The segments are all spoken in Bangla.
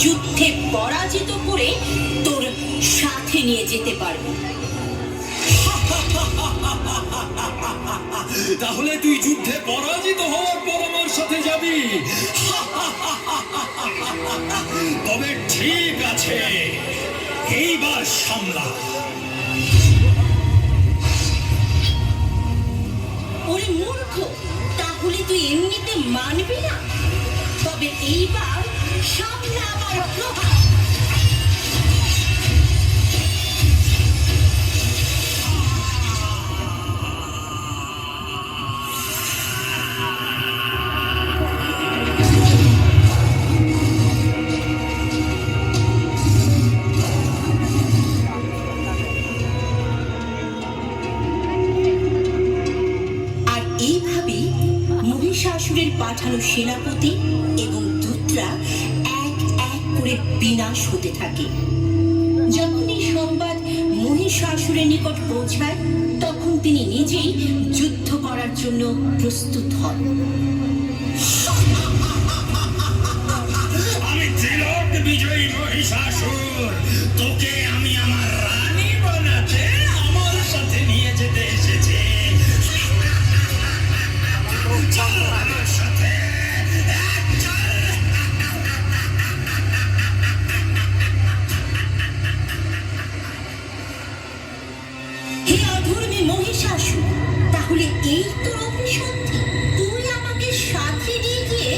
যুদ্ধে পরাজিত করে তোর সাথে নিয়ে যেতে পারবো। তাহলে তুই যুদ্ধে পরাজিত হওয়ার পর আমার সাথে যাবি? তবে ঠিক আছে, এইবার সামলা। ওরে মূর্খ, তাহলে তুই এমনিতে মানবি না? তবে এইবার সামলা আমার প্রভাব। মহিষাসুরের পাঠানো সেনাপতি এবং দূতরা এক এক করে বিনাশ হতে থাকে। যখন এই সংবাদ মহিষাসুরের নিকট পৌঁছায়, তখন তিনি নিজেই যুদ্ধ করার জন্য প্রস্তুত হন। আমি ত্রিলোক বিজয়ী মহিষাসুর, তোকে আমি আমার রানী বানাতে আমার সাথে নিয়ে যেতে এসেছি। আমার সাথে হে অধর্মী মহিষাসুর, তাহলে এই তোর অভিসন্ধি? তুই আমাকে সাথে নিয়ে গিয়ে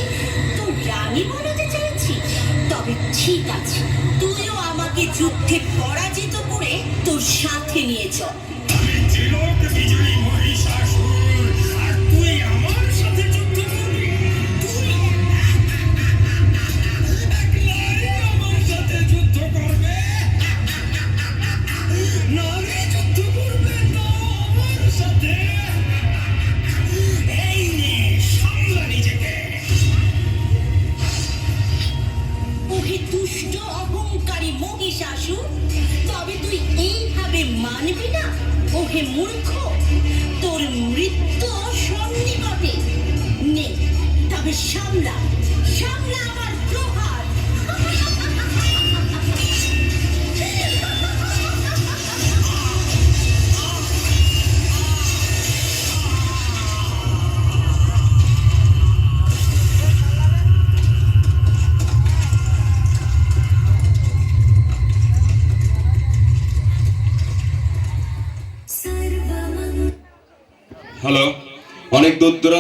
তোর রানী বানাতে চাইছিস? তবে ঠিক আছে, তুইও আমাকে যুদ্ধে পরাজিত করে তোর সাথে নিয়ে চল। আমি ত্রিলোক বিজয়ী মহিষাসুর, আর তুই আমার সাথে যুদ্ধ করবি? তুই একলাই আমার সাথে যুদ্ধ করবে? নারী যুদ্ধ করবে না আমার সাথে? এই নে, সামলা নিজেকে। ওহে দুষ্ট অহংকারী মহিষাসুর, তবে তুই এইভাবে মানবি না? ওহে মূর্খ, তোর মৃত্যু সন্নিকটে। নে, তবে সামলা সামলা আমার প্রহার। হ্যালো, অনেক দূর